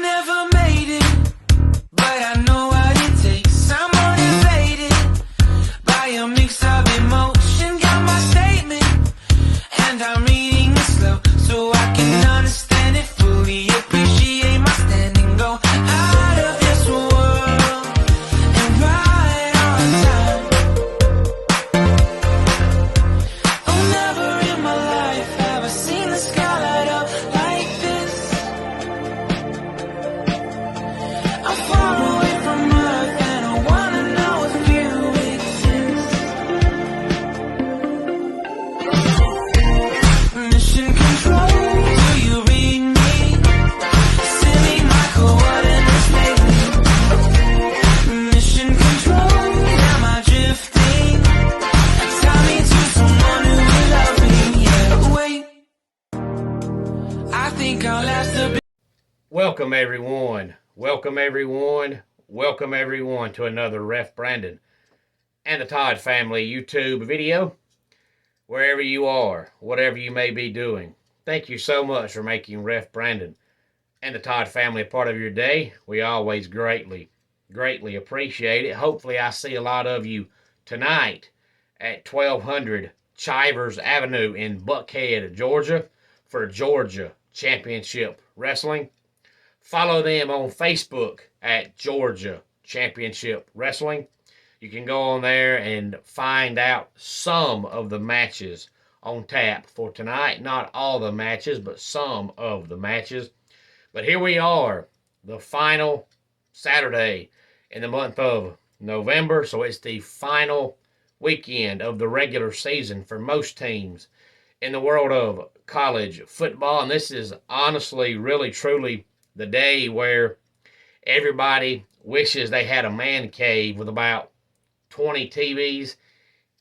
never made it, but I know what it takes. I'm motivated by a mix of emotion. Got my statement, and I'm reading it slow so I can understand it fully. Appreciate my standing, go out of this world and right on time. Oh, never in my life have I seen the sky light up like this. I'm far away from Earth and I wanna know if you exist. Mission control, do you read me? Send me my coordinates lately. Mission control, am I drifting? Tie me to someone who will love me. Yeah, wait, I think I'll last a bit. Welcome everyone, welcome everyone, welcome everyone to another Ref Brandon and the Todd Family YouTube video. Wherever you are, whatever you may be doing, thank you so much for making Ref Brandon and the Todd Family a part of your day. We always greatly appreciate it. Hopefully I see a lot of you tonight at 1200 Chivers Avenue in Buckhead, Georgia for Georgia Championship Wrestling. Follow them on Facebook at Georgia Championship Wrestling. You can go on there and find out some of the matches on tap for tonight. Not all the matches, but some of the matches. But here we are, the final Saturday in the month of November. So it's the final weekend of the regular season for most teams in the world of college football. And this is honestly, really, truly the day where everybody wishes they had a man cave with about 20 TVs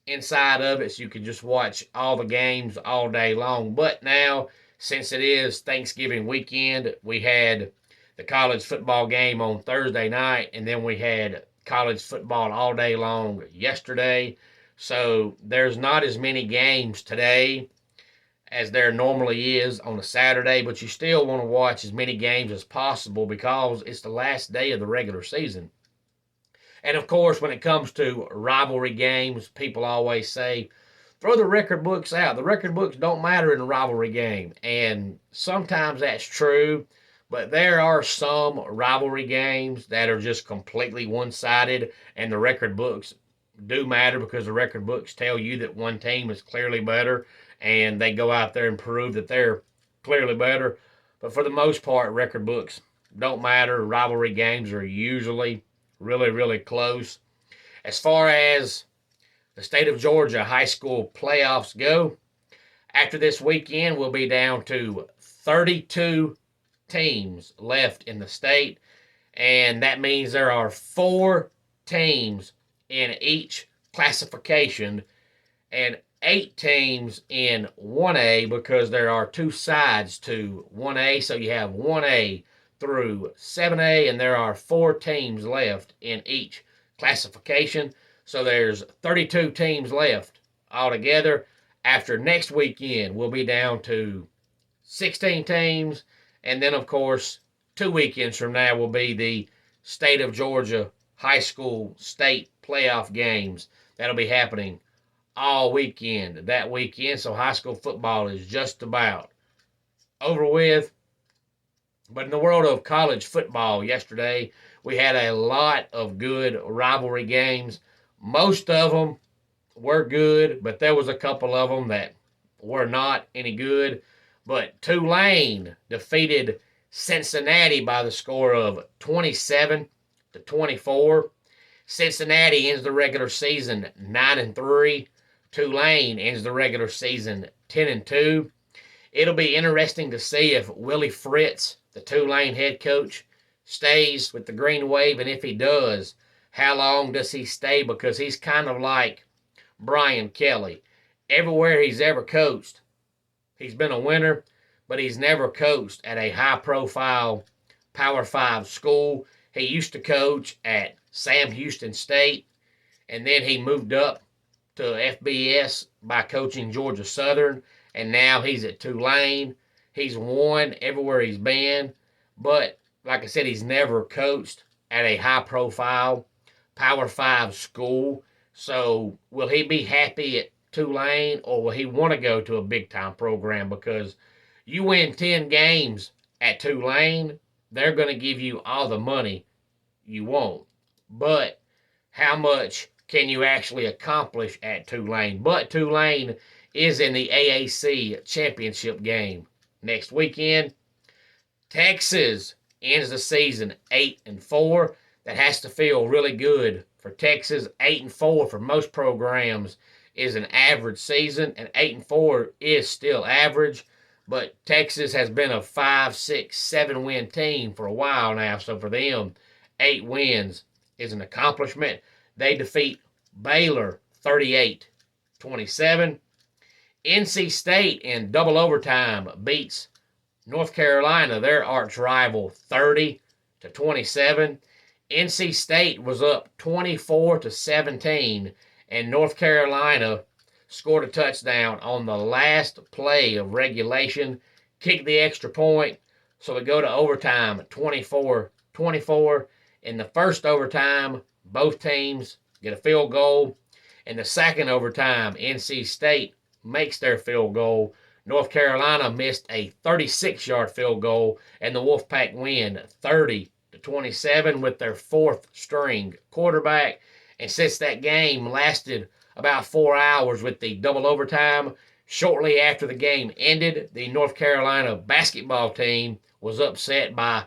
inside of it so you can just watch all the games all day long. But now, since it is Thanksgiving weekend, we had the college football game on Thursday night, and then we had college football all day long yesterday. So there's not as many games today as there normally is on a Saturday, but you still want to watch as many games as possible because it's the last day of the regular season. And of course, when it comes to rivalry games, people always say, throw the record books out. The record books don't matter in a rivalry game. And sometimes that's true, but there are some rivalry games that are just completely one-sided, and the record books do matter because the record books tell you that one team is clearly better, and they go out there and prove that they're clearly better. But for the most part, record books don't matter. Rivalry games are usually really close. As far as the state of Georgia high school playoffs go, after this weekend, we'll be down to 32 teams left in the state, and that means there are 4 teams in each classification and 8 teams in 1A because there are 2 sides to 1A, so you have 1A through 7A, and there are 4 teams left in each classification. So there's 32 teams left altogether. After next weekend, we'll be down to 16 teams, and then, of course, 2 weekends from now will be the state of Georgia high school state playoff games. That'll be happening all weekend that weekend, so high school football is just about over with. But in the world of college football yesterday, we had a lot of good rivalry games. Most of them were good, but there was a couple of them that were not any good. But Tulane defeated Cincinnati by the score of 27-24. Cincinnati ends the regular season 9-3. Tulane ends the regular season 10-2. It'll be interesting to see if Willie Fritz, the Tulane head coach, stays with the Green Wave, and if he does, how long does he stay? Because he's kind of like Brian Kelly. Everywhere he's ever coached, he's been a winner, but he's never coached at a high-profile Power 5 school. He used to coach at Sam Houston State, and then he moved up to FBS by coaching Georgia Southern, and now he's at Tulane. He's won everywhere he's been, but like I said, he's never coached at a high-profile Power 5 school. So will he be happy at Tulane, or will he want to go to a big-time program? Because you win 10 games at Tulane, they're going to give you all the money you want. But how much can you actually accomplish at Tulane? But Tulane is in the AAC championship game next weekend. Texas ends the season 8-4. That has to feel really good for Texas. 8-4 for most programs is an average season, and 8-4 is still average. But Texas has been a 5, 6, 7 win team for a while now, so for them, 8 wins is an accomplishment. They defeat Baylor 38-27. NC State in double overtime beats North Carolina, their arch rival, 30-27. NC State was up 24-17, and North Carolina scored a touchdown on the last play of regulation, kicked the extra point, so we go to overtime 24-24. In the first overtime, both teams get a field goal. In the second overtime, NC State makes their field goal. North Carolina missed a 36-yard field goal, and the Wolfpack win 30-27 with their fourth string quarterback. And since that game lasted about 4 hours with the double overtime, shortly after the game ended, the North Carolina basketball team was upset by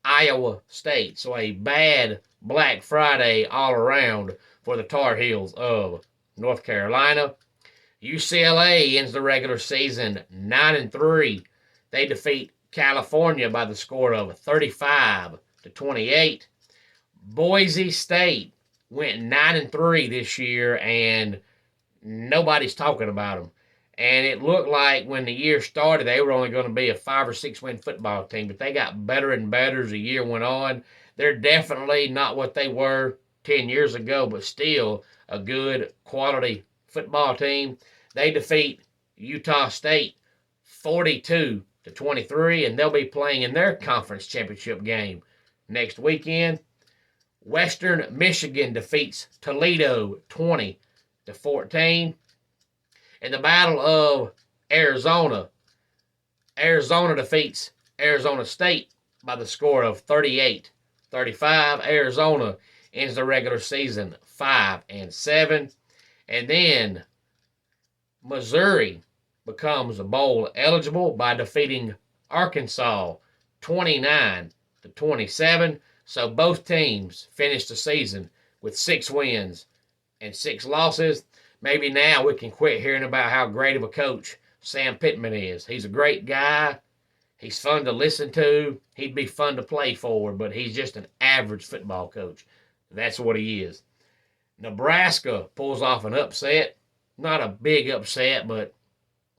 Iowa State. So a bad Black Friday all around for the Tar Heels of North Carolina. UCLA ends the regular season 9-3. They defeat California by the score of 35-28. Boise State went 9-3 this year, and nobody's talking about them. And it looked like when the year started, they were only going to be a 5 or 6 win football team, but they got better and better as the year went on. They're definitely not what they were 10 years ago, but still a good quality football team. They defeat Utah State 42-23, and they'll be playing in their conference championship game next weekend. Western Michigan defeats Toledo 20-14. In the Battle of Arizona, Arizona defeats Arizona State by the score of 38-35. Arizona ends the regular season 5-7. And then Missouri becomes bowl eligible by defeating Arkansas 29-27. So both teams finished the season with 6 wins and 6 losses. Maybe now we can quit hearing about how great of a coach Sam Pittman is. He's a great guy. He's fun to listen to. He'd be fun to play for, but he's just an average football coach. That's what he is. Nebraska pulls off an upset. Not a big upset, but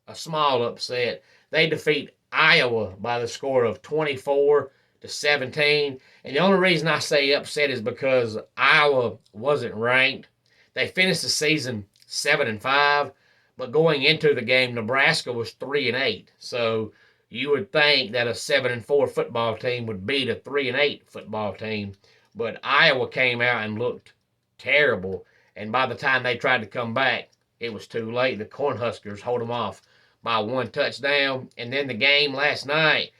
a small upset. They defeat Iowa by the score of 24-17. And the only reason I say upset is because Iowa wasn't ranked. They finished the season 7-5, but going into the game, Nebraska was 3-8. So you would think that a 7-4 football team would beat a 3-8 football team, but Iowa came out and looked terrible. And by the time they tried to come back, it was too late. The Cornhuskers hold them off by 1 touchdown. And then the game last night,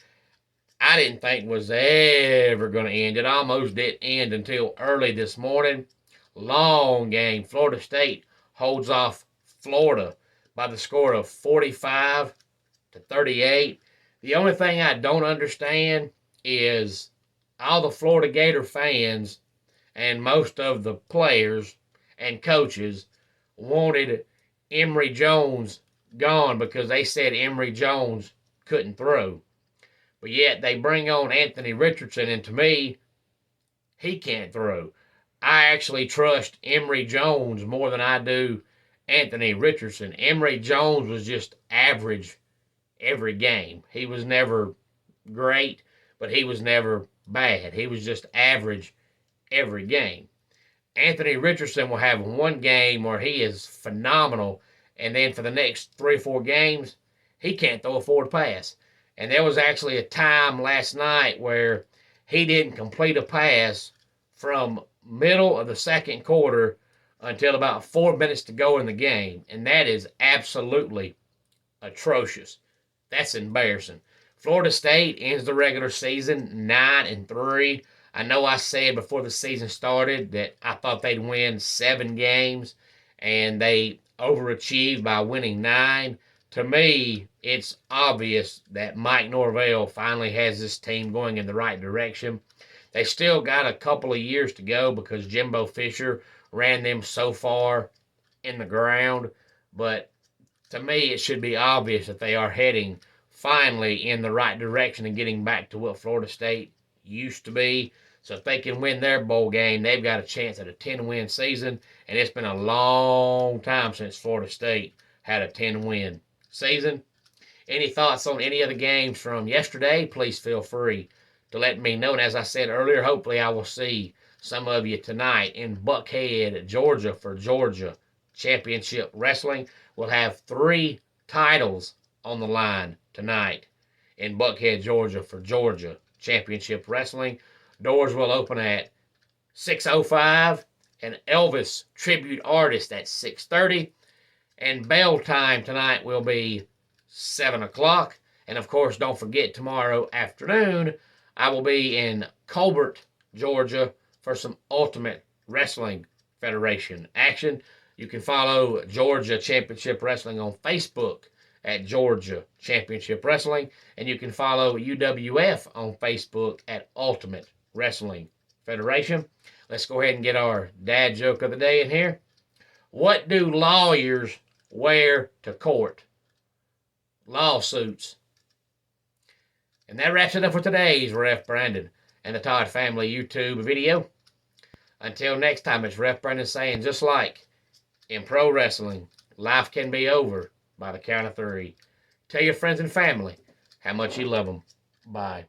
I didn't think was ever going to end. It almost didn't end until early this morning. Long game. Florida State holds off Florida by the score of 45-38. The only thing I don't understand is all the Florida Gator fans and most of the players and coaches wanted Emory Jones gone because they said Emory Jones couldn't throw. But yet they bring on Anthony Richardson, and to me, he can't throw. I actually trust Emory Jones more than I do Anthony Richardson. Emory Jones was just average every game. He was never great, but he was never bad. He was just average every game. Anthony Richardson will have one game where he is phenomenal, and then for the next 3 or 4 games, he can't throw a forward pass. And there was actually a time last night where he didn't complete a pass from middle of the second quarter until about 4 minutes to go in the game. And that is absolutely atrocious. That's embarrassing. Florida State ends the regular season 9-3. I know I said before the season started that I thought they'd win 7 games, and they overachieved by winning 9. To me, it's obvious that Mike Norvell finally has this team going in the right direction. They still got a couple of years to go because Jimbo Fisher ran them so far in the ground, but to me, it should be obvious that they are heading finally in the right direction and getting back to what Florida State used to be. So if they can win their bowl game, they've got a chance at a 10-win season, and it's been a long time since Florida State had a 10-win season. Any thoughts on any of the games from yesterday? Please feel free to let me know. And as I said earlier, hopefully I will see some of you tonight in Buckhead, Georgia for Georgia Championship Wrestling. We'll have 3 titles on the line tonight in Buckhead, Georgia for Georgia Championship Wrestling. Doors will open at 6:05, and Elvis Tribute Artist at 6:30. And bell time tonight will be 7 o'clock. And of course, don't forget tomorrow afternoon, I will be in Colbert, Georgia for some Ultimate Wrestling Federation action. You can follow Georgia Championship Wrestling on Facebook at Georgia Championship Wrestling. And you can follow UWF on Facebook at Ultimate Wrestling Federation. Let's go ahead and get our dad joke of the day in here. What do lawyers wear to court? Lawsuits. And that wraps it up for today's Ref Brandon and the Todd Family YouTube video. Until next time, it's Ref Brandon saying, just like in pro wrestling, life can be over by the count of 3. Tell your friends and family how much you love them. Bye.